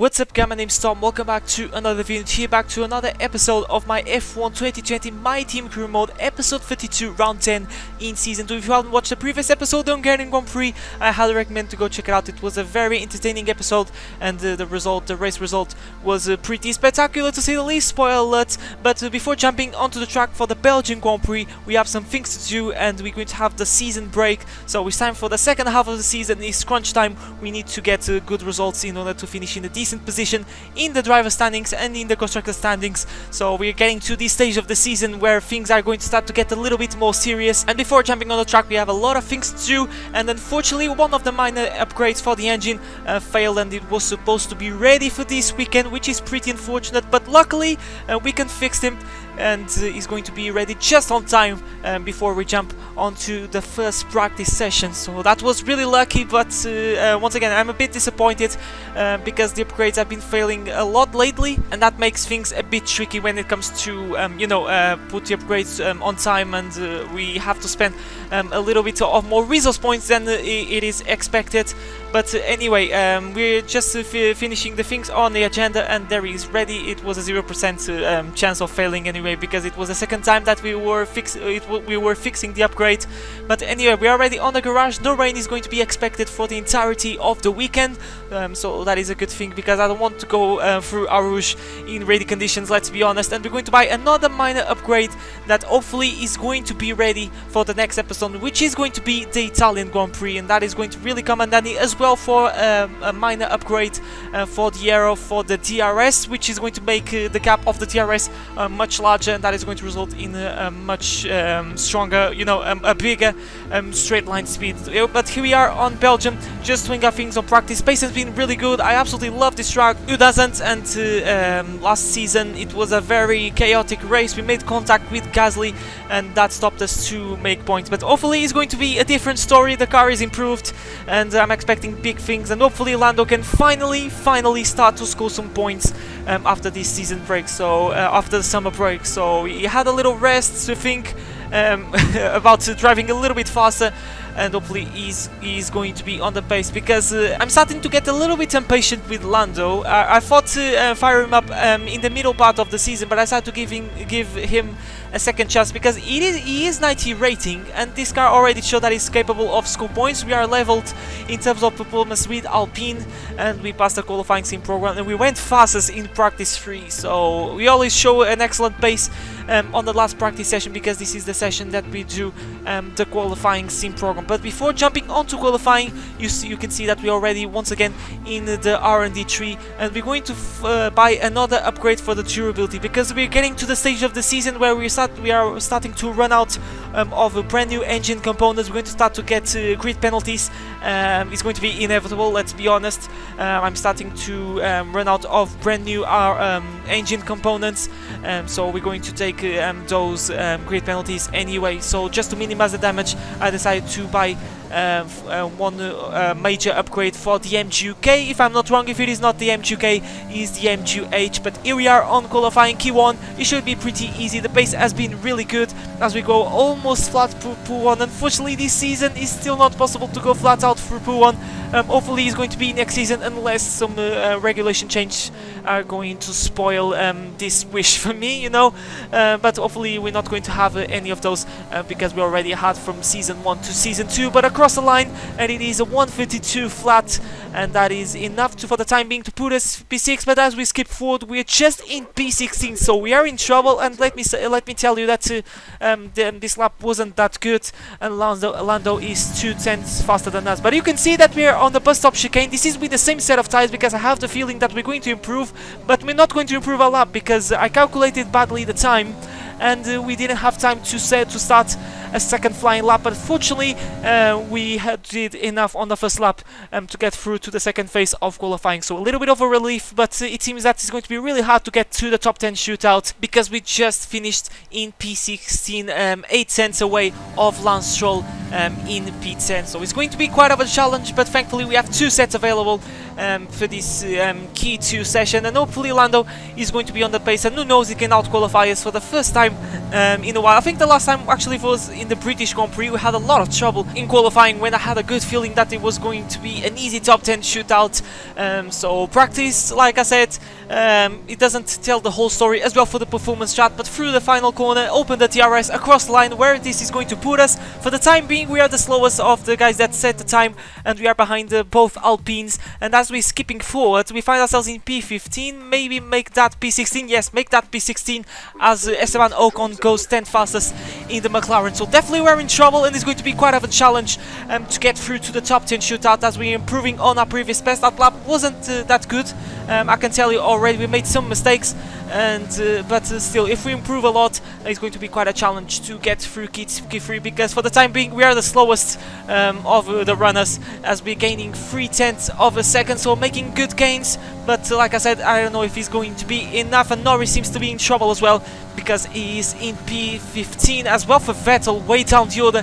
What's up guys, my name's Tom, welcome back to another video, here back to another episode of my F1 2020 My Team Career Mode, episode 32, round 10 in season 2. If you haven't watched the previous episode on Hungarian Grand Prix, I highly recommend to go check it out. It was a very entertaining episode, and the race result was pretty spectacular to say the least, spoiler alert. But before jumping onto the track for the Belgian Grand Prix, we have some things to do and we're going to have the season break. So it's time for the second half of the season, it's crunch time. We need to get good results in order to finish in a decent position in the driver standings and in the constructor standings. So we're getting to this stage of the season where things are going to start to get a little bit more serious, and before jumping on the track we have a lot of things to do. And unfortunately one of the minor upgrades for the engine failed, and it was supposed to be ready for this weekend, which is pretty unfortunate, but luckily we can fix him and is going to be ready just on time before we jump onto the first practice session. So that was really lucky, but once again I'm a bit disappointed because the upgrades have been failing a lot lately, and that makes things a bit tricky when it comes to put the upgrades on time, and we have to spend a little bit of more resource points than it is expected. But anyway, we're just finishing the things on the agenda, and there is ready. It was a 0% chance of failing anyway, because it was the second time that we were fixing the upgrade. But anyway, we are already on the garage. No rain is going to be expected for the entirety of the weekend, so that is a good thing, because I don't want to go through Arouge in rainy conditions, let's be honest. And we're going to buy another minor upgrade that hopefully is going to be ready for the next episode, which is going to be the Italian Grand Prix, and that is going to really come in handy as well for a minor upgrade for the aero for the DRS, which is going to make the gap of the DRS much larger, and that is going to result in a much stronger, a bigger straight line speed. But here we are on Belgium, just doing our things on practice. Pace has been really good. I absolutely love this track. Who doesn't? And last season it was a very chaotic race. We made contact with Gasly, and that stopped us to make points. But hopefully it's going to be a different story. The car is improved, and I'm expecting big things. And hopefully Lando can finally start to score some points after this season break. So after the summer break. So he had a little rest to think about driving a little bit faster, and hopefully he's going to be on the pace, because I'm starting to get a little bit impatient with Lando. I thought to fire him up in the middle part of the season, but I decided to give him a second chance, because he is 90 rating, and this car already showed that he's capable of score points. We are leveled in terms of performance with Alpine, and we passed the qualifying sim program, and we went fastest in practice 3. So we always show an excellent pace on the last practice session, because this is the session that we do the qualifying sim program. But before jumping onto qualifying, you can see that we already once again in the R&D tree, and we're going to buy another upgrade for the durability, because we're getting to the stage of the season where we are starting to run out of brand new engine components. We're going to start to get grid penalties. It's going to be inevitable, let's be honest. I'm starting to run out of brand new engine components, so we're going to take those grid penalties anyway. So just to minimize the damage, I decided to buy one major upgrade for the MGUK. If I'm not wrong, if it is not the MGUK, it's the MGUH. But here we are on qualifying Q1. It should be pretty easy. The pace has been really good as we go almost flat through Pool 1. Unfortunately this season is still not possible to go flat out through Pool 1. Hopefully it's going to be next season, unless some regulation change are going to spoil this wish for me, but hopefully we're not going to have any of those, because we already had from season 1 to season 2. But across the line, and it is a 152 flat, and that is enough for the time being to put us P6. But as we skip forward, we're just in P16, so we are in trouble. And let me tell you that this lap wasn't that good, and Lando is 2/10 faster than us. But you can see that we are on the bus stop chicane. This is with the same set of tires, because I have the feeling that we're going to improve, but we're not going to improve a lap, because I calculated badly the time, and we didn't have time to start a second flying lap. Unfortunately, we did enough on the first lap to get through to the second phase of qualifying. So a little bit of a relief, but it seems that it's going to be really hard to get to the top 10 shootout, because we just finished in P16, 8 cents away of Lance Stroll in P10. So it's going to be quite of a challenge, but thankfully we have 2 sets available for this key 2 session, and hopefully Lando is going to be on the pace, and who knows, he can out-qualify us for the first time in a while. I think the last time actually was in the British Grand Prix. We had a lot of trouble in qualifying when I had a good feeling that it was going to be an easy top 10 shootout. So practice, like I said, it doesn't tell the whole story as well for the performance chart, but through the final corner, open the DRS across the line where this is going to put us. For the time being, we are the slowest of the guys that set the time, and we are behind both Alpines. And as we're skipping forward, we find ourselves in P15, maybe make that P16, yes, make that P16, as Esteban Ocon goes 10th fastest in the McLaren. So definitely we're in trouble, and it's going to be quite of a challenge to get through to the top 10 shootout, as we're improving on our previous best. That lap wasn't that good, I can tell you already. We made some mistakes, and but still, if we improve a lot, it's going to be quite a challenge to get through Q3, because for the time being we are the slowest of the runners, as we're gaining 0.3 of a second, so making good gains. But like I said, I don't know if it's going to be enough, and Norris seems to be in trouble as well, because he is in P15 as well for Vettel, way down the order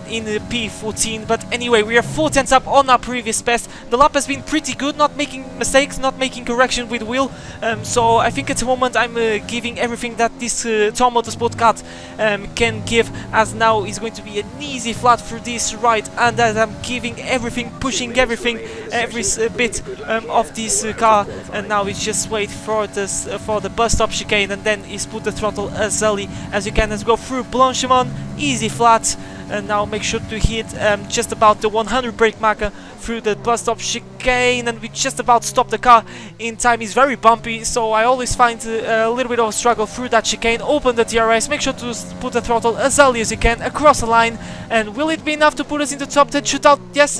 in the P14. But anyway, we are 0.4 up on our previous best. The lap has been pretty good, not making mistakes, not making correction with wheel. So I think at the moment I'm giving everything that this Tom Motorsport car can give, as now is going to be an easy flat through this ride, and as I'm giving everything, pushing everything, every bit of this car. And now it's just wait for this for the bus stop chicane, and then is put the throttle as early as you can, as go through Blanchimont, easy flat. And now make sure to hit just about the 100 brake marker through the bus stop chicane, and we just about stop the car in time. It's very bumpy, so I always find a little bit of a struggle through that chicane. Open the DRS, make sure to put the throttle as early as you can across the line. And will it be enough to put us into top 10 shootout? Yes,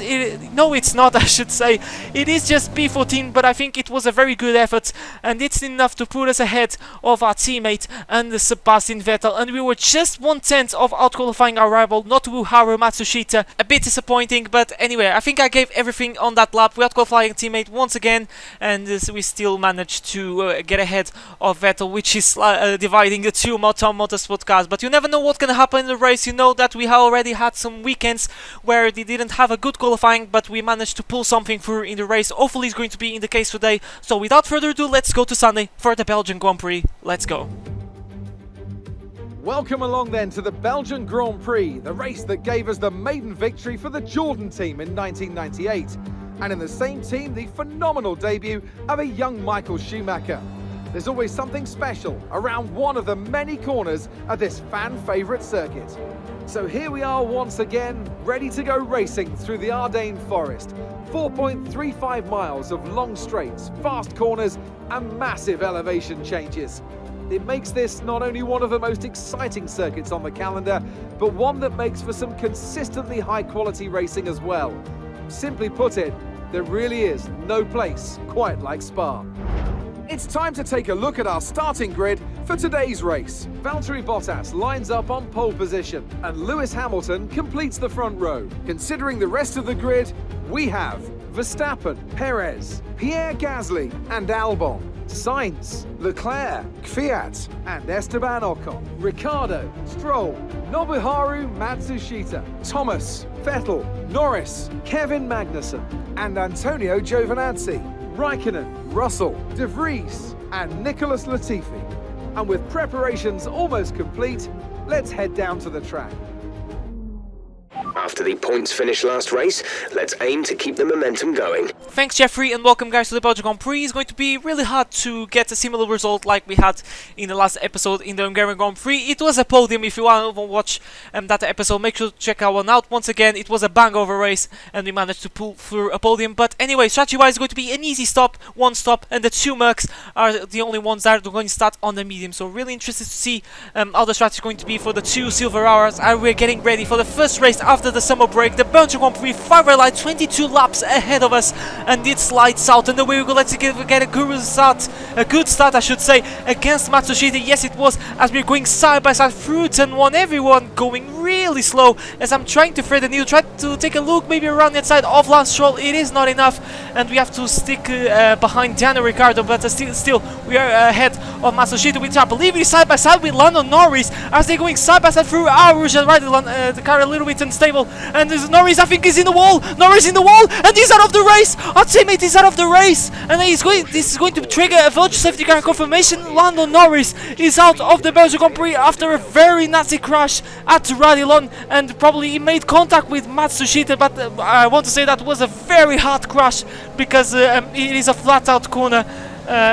no it's not, I should say. It is just P14, but I think it was a very good effort, and it's enough to put us ahead of our teammate and Sebastian Vettel. And we were just 1/10 of out-qualifying our rival, Nobuharu Matsushita. A bit disappointing, but anyway, I think I gave everything on that lap. We out-qualifying teammate once again, and we still managed to get ahead of Vettel, which is dividing the two Tom Motorsport cars. But you never know what can happen in the race. You know that we already had some weekends where they didn't have a good qualifying, but we managed to pull something through in the race. Hopefully it's going to be in the case today. So without further ado, let's go to Sunday for the Belgian Grand Prix. Let's go. Welcome along then to the Belgian Grand Prix, the race that gave us the maiden victory for the Jordan team in 1998. And in the same team, the phenomenal debut of a young Michael Schumacher. There's always something special around one of the many corners of this fan-favourite circuit. So here we are once again, ready to go racing through the Ardennes Forest. 4.35 miles of long straights, fast corners and massive elevation changes. It makes this not only one of the most exciting circuits on the calendar, but one that makes for some consistently high-quality racing as well. Simply put it, there really is no place quite like Spa. It's time to take a look at our starting grid for today's race. Valtteri Bottas lines up on pole position, and Lewis Hamilton completes the front row. Considering the rest of the grid, we have Verstappen, Perez, Pierre Gasly and Albon, Sainz, Leclerc, Kvyat and Esteban Ocon, Ricciardo, Stroll, Nobuharu Matsushita, Thomas, Vettel, Norris, Kevin Magnussen and Antonio Giovinazzi, Raikkonen, Russell, De Vries and Nicholas Latifi. And with preparations almost complete, let's head down to the track. After the points finish last race, let's aim to keep the momentum going. Thanks Jeffrey, and welcome guys to the Belgian Grand Prix. It's going to be really hard to get a similar result like we had in the last episode in the Hungarian Grand Prix. It was a podium. If you want to watch that episode, make sure to check that one out. Once again, it was a bang over race and we managed to pull through a podium. But anyway, strategy wise, it's going to be an easy stop, one stop, and the two Mercs are the only ones that are going to start on the medium. So really interested to see how the strategy is going to be for the two silver hours. And we're getting ready for the first race after the summer break. The Belgian Grand Prix, 5 red light, 22 laps ahead of us, and it's lights out. And away we go. Let's get a good start, I should say, against Matsushita. Yes, it was, as we're going side by side through turn 1. Everyone going really slow as I'm trying to thread the needle, try to take a look maybe around the outside of Lance Stroll. It is not enough, and we have to stick behind Daniel Ricciardo, but still we are ahead of Matsushita, which I believe is side by side with Lando Norris as they're going side by side through our rouge and right. The car a little bit unstable wall, and there's Norris, I think, is in the wall. Norris in the wall, and he's out of the race. Our teammate is out of the race, and this is going to trigger a virtual safety car confirmation. Lando Norris is out of the Belgian Grand Prix after a very nasty crash at Radillon, and probably he made contact with Matsushita, but I want to say that was a very hard crash because it is a flat out corner.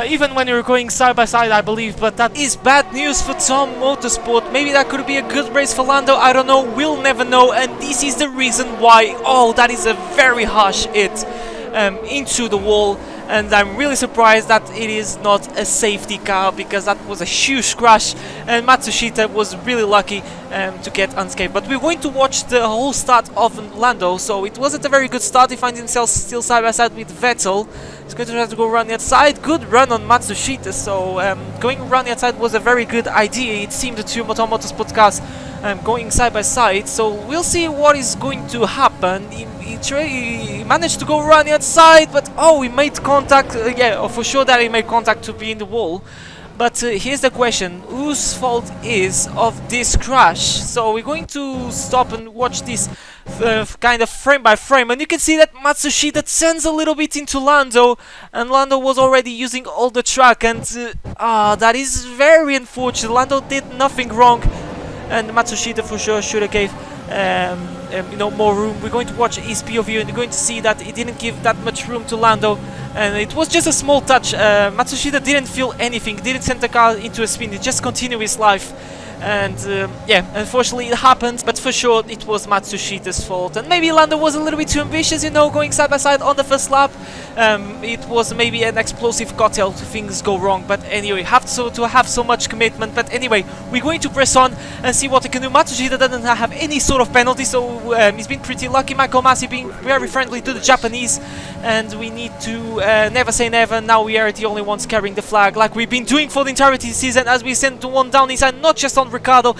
Even when you're going side by side, I believe, but that is bad news for Tom Motorsport. Maybe that could be a good race for Lando, I don't know, we'll never know, and this is the reason why. Oh, that is a very harsh hit into the wall, and I'm really surprised that it is not a safety car, because that was a huge crash, and Matsushita was really lucky to get unscathed. But we're going to watch the whole start of Lando, so it wasn't a very good start. He finds himself still side by side with Vettel. He's going to try to go around the outside. Good run on Matsushita, so going around the outside was a very good idea. It seemed the two Tom Motorsport cars going side by side, so we'll see what is going to happen. He managed to go around the outside, but oh, he made contact. Yeah, for sure that he made contact to be in the wall. But here's the question, whose fault is of this crash? So we're going to stop and watch this kind of frame by frame, and you can see that Matsushita turns a little bit into Lando, and Lando was already using all the track, and that is very unfortunate. Lando did nothing wrong, and Matsushita for sure should have gave you know, more room. We're going to watch his POV, and you're going to see that he didn't give that much room to Lando, and it was just a small touch. Matsushita didn't feel anything, didn't send the car into a spin, he just continued his life. And yeah, unfortunately it happened, but for sure it was Matsushita's fault. And maybe Lando was a little bit too ambitious, you know, going side by side on the first lap. It was maybe an explosive cocktail to things go wrong, but anyway, have to have so much commitment. But anyway, we're going to press on and see what he can do. Matsushita doesn't have any sort of penalty, so he's been pretty lucky. Michael Masi being very friendly to the Japanese, and we need to never say never. Now we are the only ones carrying the flag, like we've been doing for the entirety of the season, as we send one down inside, not just on Ricciardo,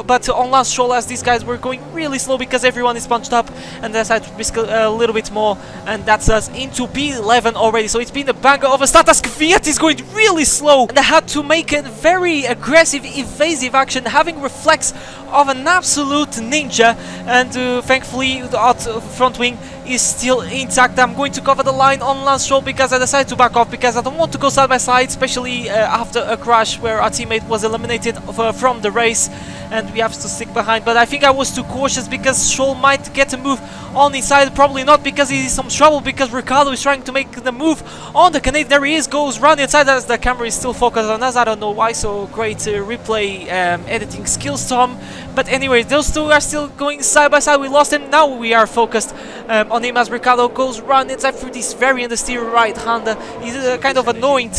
but on Lance Stroll, as these guys were going really slow because everyone is bunched up, and they decided to risk a little bit more, and that's us into P11 already. So it's been a banger of a start as Kvyat is going really slow, and they had to make a very aggressive, evasive action, having reflex of an absolute ninja, and thankfully the front wing is still intact. I'm going to cover the line on Lance Stroll because I decided to back off, because I don't want to go side by side, especially after a crash where our teammate was eliminated from the race, and we have to stick behind. But I think I was too cautious because Stroll might get a move on his side, probably not, because he's in some trouble, because Ricciardo is trying to make the move on the Canadian. There he is, goes round the inside as the camera is still focused on us. I don't know why, so great replay editing skills, Tom. But anyway, those two are still going side by side. We lost him, now we are focused on him as Ricciardo goes round inside through this very understeer right hander. He's kind of annoying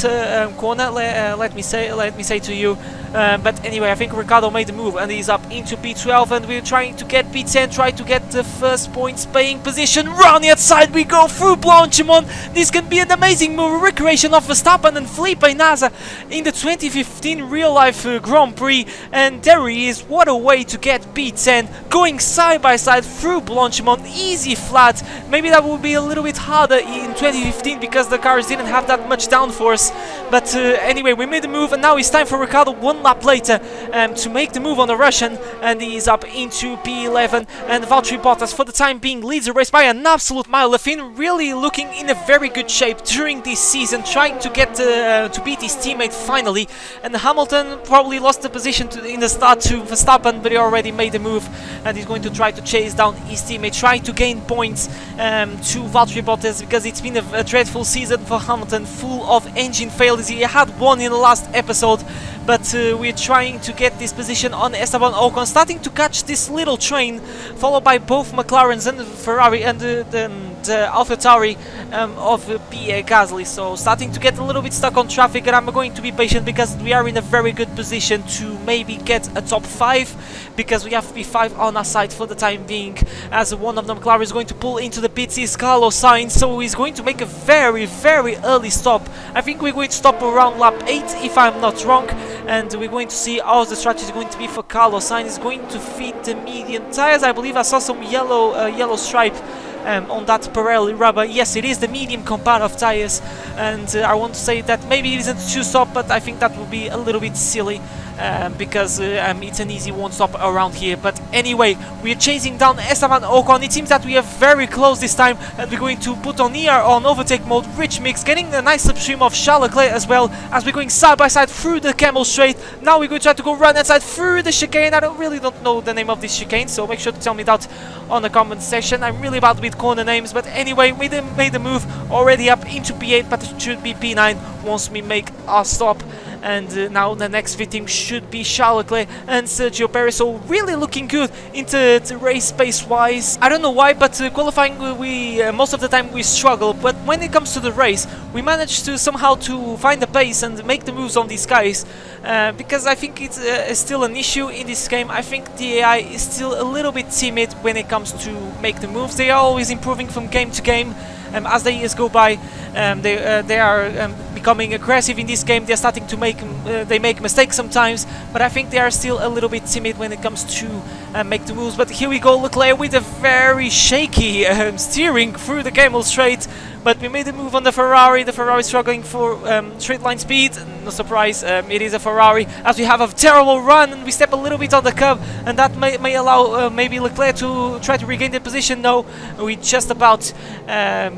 corner, let me say to you. But anyway, I think Ricciardo made the move and he's up into P12, and we're trying to get P10, try to get the first points paying position. Round the outside we go through Blanchimont. This can be an amazing move, recreation of Verstappen and Felipe Nasr in the 2015 real life Grand Prix, and there he is. What a way to get P10, going side by side through Blanchimont, easy flat. Maybe that would be a little bit harder in 2015 because the cars didn't have that much downforce, but anyway, we made the move, and now it's time for Ricciardo one lap later to make the move on the Russian, and he's up into P11, and Valtteri Bottas for the time being leads the race by an absolute mile. Lefin really looking in a very good shape during this season, trying to get to beat his teammate finally, and Hamilton probably lost the position in the start to Verstappen, but he already made the move, and he's going to try to chase down his teammate, trying to gain points to Valtteri Bottas, because it's been a dreadful season for Hamilton, full of engine failures. He had one in the last episode, but we're trying to get this position on Esteban Ocon, starting to catch this little train, followed by both McLarens and Ferrari and the AlphaTauri of Pierre Gasly. So starting to get a little bit stuck on traffic, and I'm going to be patient because we are in a very good position to maybe get a top 5, because we have P5 on our side for the time being, as one of the McLaren is going to pull into the pits. Is Carlos Sainz, so he's going to make a very early stop. I think we're going to stop around lap 8 if I'm not wrong, and we're going to see how the strategy is going to be for Carlos Sainz. Is going to feed the medium tires. I believe I saw some yellow stripe on that Pirelli rubber. Yes, it is the medium compound of tires, and I want to say that maybe it isn't too soft, but I think that would be a little bit silly. because it's an easy one-stop around here. But anyway, we are chasing down Esteban Ocon. It seems that we are very close this time, and we're going to put on ER on overtake mode. Rich Mix getting a nice slipstream of Charles Leclerc as well, as we're going side by side through the Camel Straight. Now we're going to try to go right hand side through the chicane. I don't know the name of this chicane, so make sure to tell me that on the comment section. I'm really bad with corner names, but anyway, we made the move already up into P8, but it should be P9 once we make our stop. And now the next victim should be Charles Leclerc and Sergio Perez. So really looking good into the race pace wise. I don't know why, but qualifying we most of the time we struggle, but when it comes to the race we managed to somehow to find the pace and make the moves on these guys, because I think it's still an issue in this game. I think the AI is still a little bit timid when it comes to make the moves. They are always improving from game to game. As the years go by, they are becoming aggressive in this game. They're starting to make mistakes sometimes, but I think they are still a little bit timid when it comes to make the moves. But here we go, Leclerc with a very shaky steering through the Camel Straight. But we made a move on the Ferrari. The Ferrari struggling for straight line speed. No surprise, it is a Ferrari, as we have a terrible run and we step a little bit on the curb, and that may allow maybe Leclerc to try to regain the position. No, we just about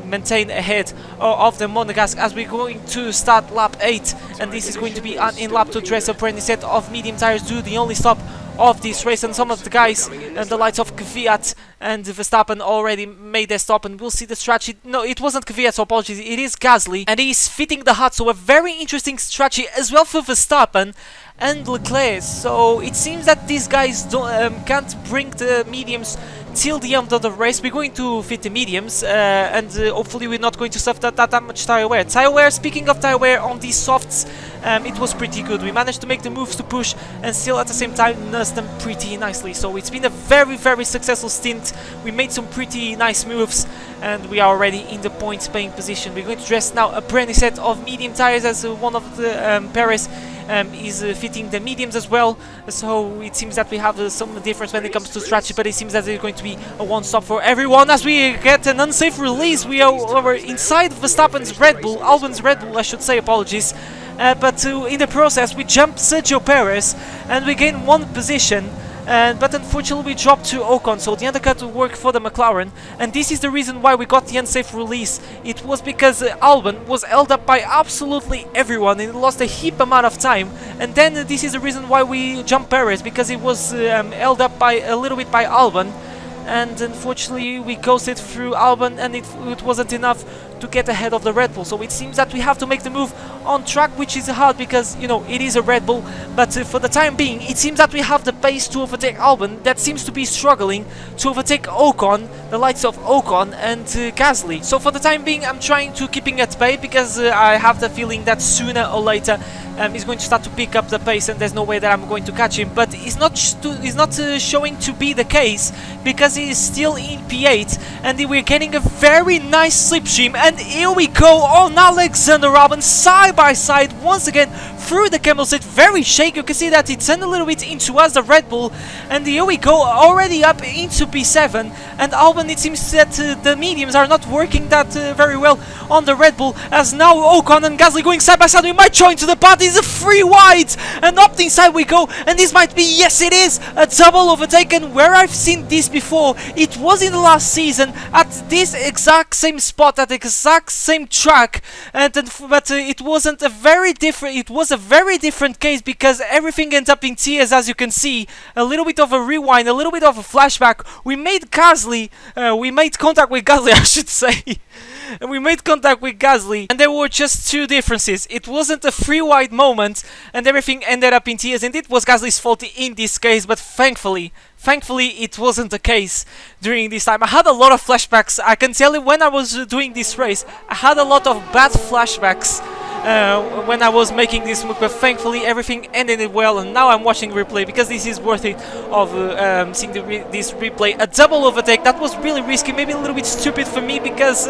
maintain ahead of the Monegasque as we're going to start lap 8, and this is going to be in lap 2 dress up any set of medium tires, do the only stop of this race. And some of the guys and the likes of Kvyat and Verstappen already made their stop, and we'll see the strategy. No, it wasn't Kvyat, so apologies, it is Gasly, and he's fitting the hut, so a very interesting strategy as well for Verstappen and Leclerc. So it seems that these guys can't bring the mediums till the end of the race. We're going to fit the mediums, and hopefully we're not going to suffer that much tire wear. Tire wear, speaking of tire wear on these softs, it was pretty good. We managed to make the moves to push and still at the same time nurse them pretty nicely. So it's been a very successful stint. We made some pretty nice moves, and we are already in the points paying position. We're going to dress now a brand new set of medium tires, as one of the Perez is fitting the mediums as well. So it seems that we have some difference when it comes to strategy, but it seems that there's going to be a one-stop for everyone as we get an unsafe release. We are inside Verstappen's Red Bull, Albon's Red Bull, I should say, apologies. But in the process we jump Sergio Perez and we gain one position. But unfortunately we dropped to Ocon, so the undercut will work for the McLaren, and this is the reason why we got the unsafe release. It was because Albon was held up by absolutely everyone and lost a heap amount of time, and then this is the reason why we jumped Perez, because it was held up by a little bit by Albon, and unfortunately we ghosted through Albon, and it wasn't enough to get ahead of the Red Bull. So it seems that we have to make the move on track, which is hard because, you know, it is a Red Bull, but for the time being it seems that we have the pace to overtake Albon, that seems to be struggling to overtake Ocon, the likes of Ocon and Gasly. So for the time being I'm trying to keeping at bay, because I have the feeling that sooner or later he's going to start to pick up the pace, and there's no way that I'm going to catch him. But it's not showing to be the case, because he is still in P8 and we're getting a very nice slipstream. And here we go on Alexander Albon side by side once again through the Camel Straight. Very shaky, you can see that it turned a little bit into us, the Red Bull, and here we go already up into P7. And Albon, it seems that the mediums are not working that very well on the Red Bull, as now Ocon and Gasly going side by side. We might join to the party. It's a 3 wide and up the inside we go, and this might be, yes it is, a double overtake. And where I've seen this before, it was in the last season at this exact same spot, at the exact same track, and but it wasn't a very different, it was a very different case, because everything ends up in tears, as you can see. A little bit of a rewind, a little bit of a flashback. We made Gasly, we made contact with Gasly, I should say. And we made contact with Gasly, and there were just 2 differences. It wasn't a 3 wide moment, and everything ended up in tears, and it was Gasly's fault in this case. But thankfully it wasn't the case during this time. I had a lot of flashbacks, I can tell you, when I was doing this race. I had a lot of bad flashbacks when I was making this move, but thankfully everything ended well, and now I'm watching replay, because this is worth it of seeing this replay. A double overtake, that was really risky, maybe a little bit stupid for me, because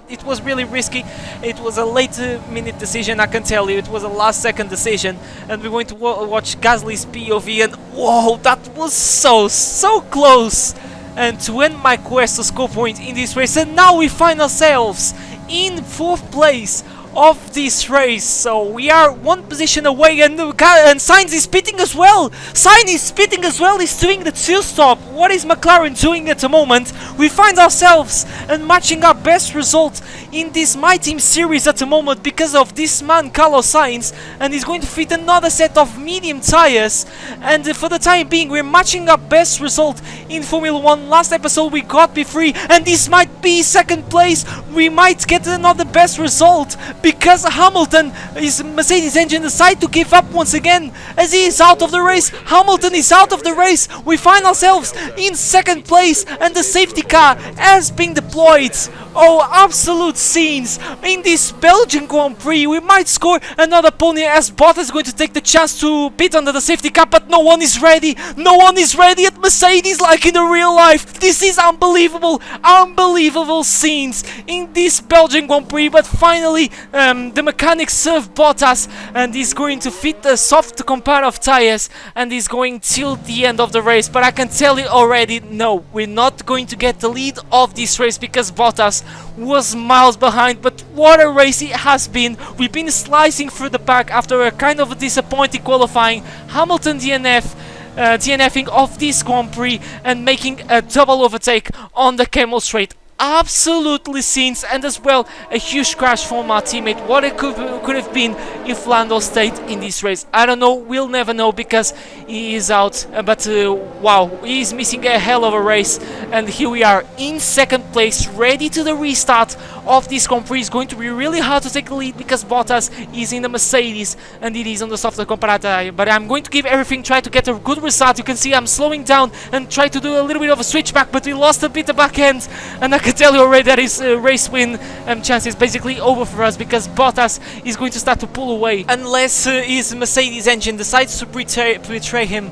it was really risky. It was a late minute decision, I can tell you. It was a last second decision, and we're going to watch Gasly's POV, and whoa, that was so close, and to end my quest to score point in this race. And now we find ourselves in 4th place of this race. So we are one position away, and Sainz is pitting as well. Sainz is pitting as well. He's doing the 2-stop. What is McLaren doing at the moment? We find ourselves matching our best result in this My Team series at the moment because of this man Carlos Sainz, and he's going to fit another set of medium tires. And for the time being, we're matching our best result in Formula 1. Last episode we got P3, and this might be second place. We might get another best result because Hamilton, his Mercedes engine, decide to give up once again as he is out of the race. Hamilton is out of the race. We find ourselves in second place, and the safety car has been deployed. Oh, absolute scenes in this Belgian Grand Prix. We might score another podium as Bottas is going to take the chance to pit under the safety car, but no one is ready. No one is ready at Mercedes like in the real life. This is unbelievable, unbelievable scenes in this Belgian Grand Prix. But finally, the mechanics serve Bottas, and he's going to fit the soft comparative tires, and he's going till the end of the race. But I can tell you already, no, we're not going to get the lead of this race because Bottas was miles behind. But what a race it has been. We've been slicing through the pack after a kind of a disappointing qualifying. Hamilton DNFing of this Grand Prix and making a double overtake on the Camel Straight. Absolutely scenes, and as well a huge crash from our teammate. What it could have been if Lando stayed in this race, I don't know. We'll never know because he is out. But wow, he is missing a hell of a race, and here we are in second place, ready to the restart of this Grand Prix. It's going to be really hard to take the lead because Bottas is in the Mercedes and it is on the softer comparator. But I'm going to give everything, try to get a good result. You can see I'm slowing down and try to do a little bit of a switchback, but we lost a bit of back end, and I can tell you already that his race win chance is basically over for us because Bottas is going to start to pull away unless his Mercedes engine decides to betray him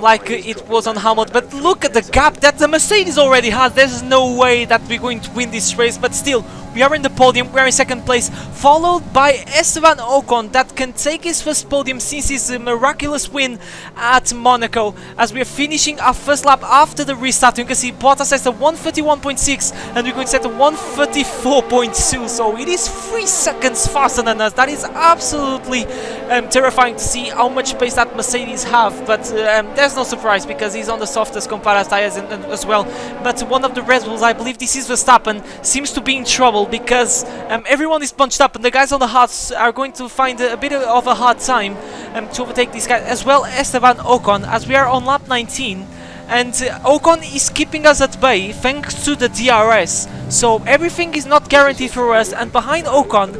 like it was on Hamilton. But look at the gap that the Mercedes already has. There's no way that we're going to win this race, but still we are in the podium. We are in second place, followed by Esteban Ocon that can take his first podium since his miraculous win at Monaco, as we are finishing our first lap after the restart. You can see Bottas has a 131.6 and we're going to set a 134.2, so it is 3 seconds faster than us. That is absolutely terrifying to see how much pace that Mercedes have, but there's no surprise because he's on the softest comparative tires and as well. But one of the Red Bulls, I believe this is Verstappen, seems to be in trouble because everyone is bunched up and the guys on the hards are going to find a bit of a hard time to overtake these guys, as well Esteban Ocon, as we are on lap 19. And Ocon is keeping us at bay thanks to the DRS, so everything is not guaranteed for us. And behind Ocon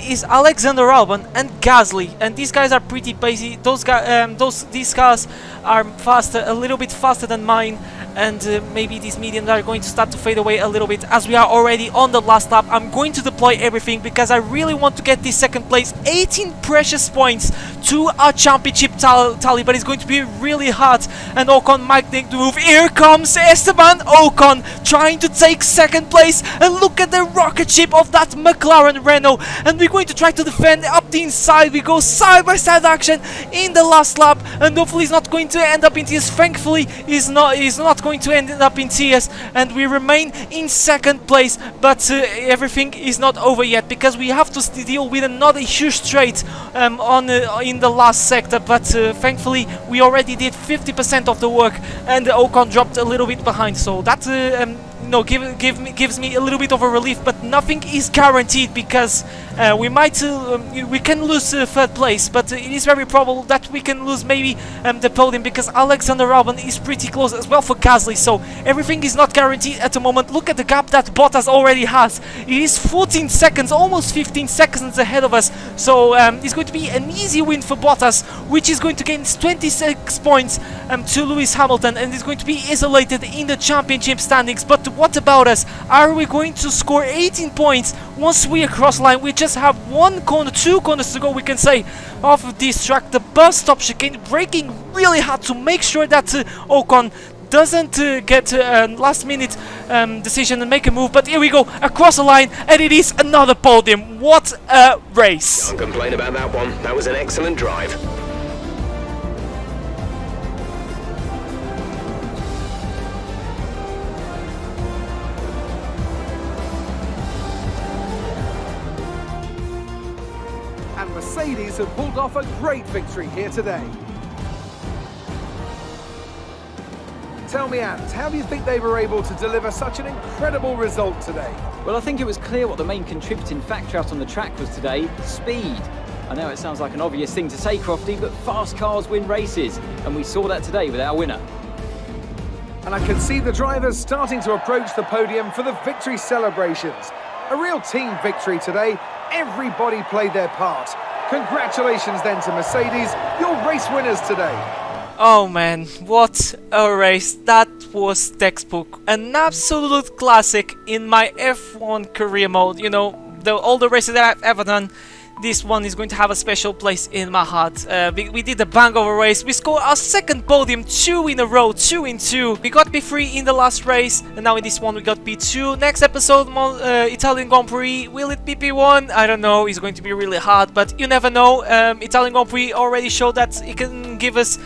is Alexander Albon and Gasly, and these guys are pretty pacey. These cars are faster, a little bit faster than mine, and maybe these mediums are going to start to fade away a little bit as we are already on the last lap. I'm going to deploy everything because I really want to get this second place, 18 precious points to our championship tally, but it's going to be really hard, and Ocon might make the move. Here comes Esteban Ocon trying to take second place, and look at the rocket ship of that McLaren Renault, and we're going to try to defend up the inside. We go side by side action in the last lap, and hopefully he's not going to end up in tears. Thankfully he's not going to end up in tears, and we remain in second place. But everything is not over yet because we have to deal with another huge straight in the last sector. But thankfully we already did 50% of the work, and Ocon dropped a little bit behind, so that gives me a little bit of a relief. But nothing is guaranteed because we can lose third place, but it is very probable that we can lose maybe the podium because Alexander Albon is pretty close as well for Gasly, so everything is not guaranteed at the moment. Look at the gap that Bottas already has. It is 14 seconds, almost 15 seconds ahead of us, so it's going to be an easy win for Bottas, which is going to gain 26 points to Lewis Hamilton, and is going to be isolated in the championship standings. But what about us? Are we going to score 18 points once we are cross line? We just have two corners to go, we can say, of this track. The bus stop chicane, braking really hard to make sure that Ocon doesn't get a last minute decision and make a move. But here we go across the line, and it is another podium. What a race! Can't complain about that one. That was an excellent drive. Mercedes have pulled off a great victory here today. Tell me, Ant, how do you think they were able to deliver such an incredible result today? Well, I think it was clear what the main contributing factor out on the track was today: speed. I know it sounds like an obvious thing to say, Crofty, but fast cars win races, and we saw that today with our winner. And I can see the drivers starting to approach the podium for the victory celebrations. A real team victory today. Everybody played their part. Congratulations then to Mercedes, your race winners today. Oh man, what a race. That was textbook. An absolute classic in my F1 career mode. You know, all the races that I've ever done, this one is going to have a special place in my heart. We did a bang of a race. We scored our second podium, 2 in a row, 2 in 2. We got P3 in the last race, and now in this one we got P2. Next episode, Italian Grand Prix. Will it be P1? I don't know. It's going to be really hard, but you never know. Italian Grand Prix already showed that it can give us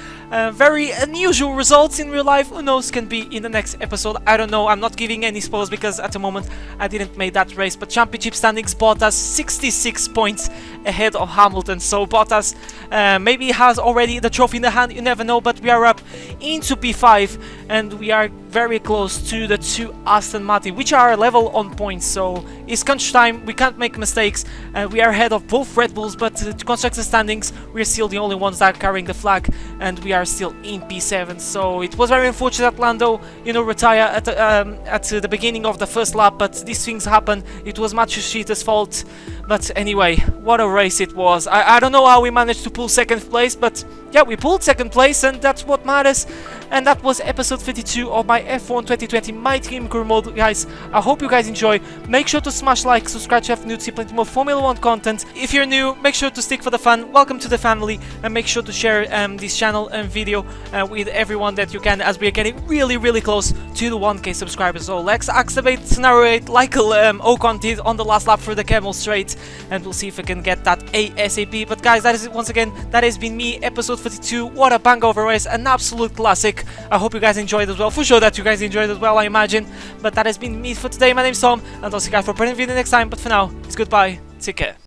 very unusual results in real life. Who knows, can be in the next episode. I don't know. I'm not giving any spoilers because at the moment I didn't make that race. But championship standings, Bottas 66 points ahead of Hamilton. So Bottas maybe has already the trophy in the hand. You never know. But we are up into P5 and we are very close to the 2 Aston Martin, which are level on points. So it's crunch time. We can't make mistakes. We are ahead of both Red Bulls, but constructor standings, we're still the only ones that are carrying the flag, and we are still in P7. So it was very unfortunate that Lando, you know, retire at the beginning of the first lap, but these things happen. It was Matsushita's fault. But anyway, what a race it was. I don't know how we managed to pull second place, but yeah, we pulled second place, and that's what matters. And that was episode 52 of my F1 2020 My Team Career Mode, guys. I hope you guys enjoy. Make sure to smash like, subscribe to have new to see plenty more Formula 1 content. If you're new, make sure to stick for the fun. Welcome to the family, and make sure to share this channel and video with everyone that you can, as we are getting really close to the 1k subscribers. So let's activate scenario 8 like Ocon did on the last lap for the Camel Straight, and we'll see if we can get that ASAP. But guys, that is it once again. That has been me, episode 52. What a bang of a race, an absolute classic. I hope you guys enjoyed as well. For sure that you guys enjoyed as well, I imagine. But that has been me for today. My name's Tom, and I'll see you guys for a brand new video next time. But for now, it's goodbye. Take care.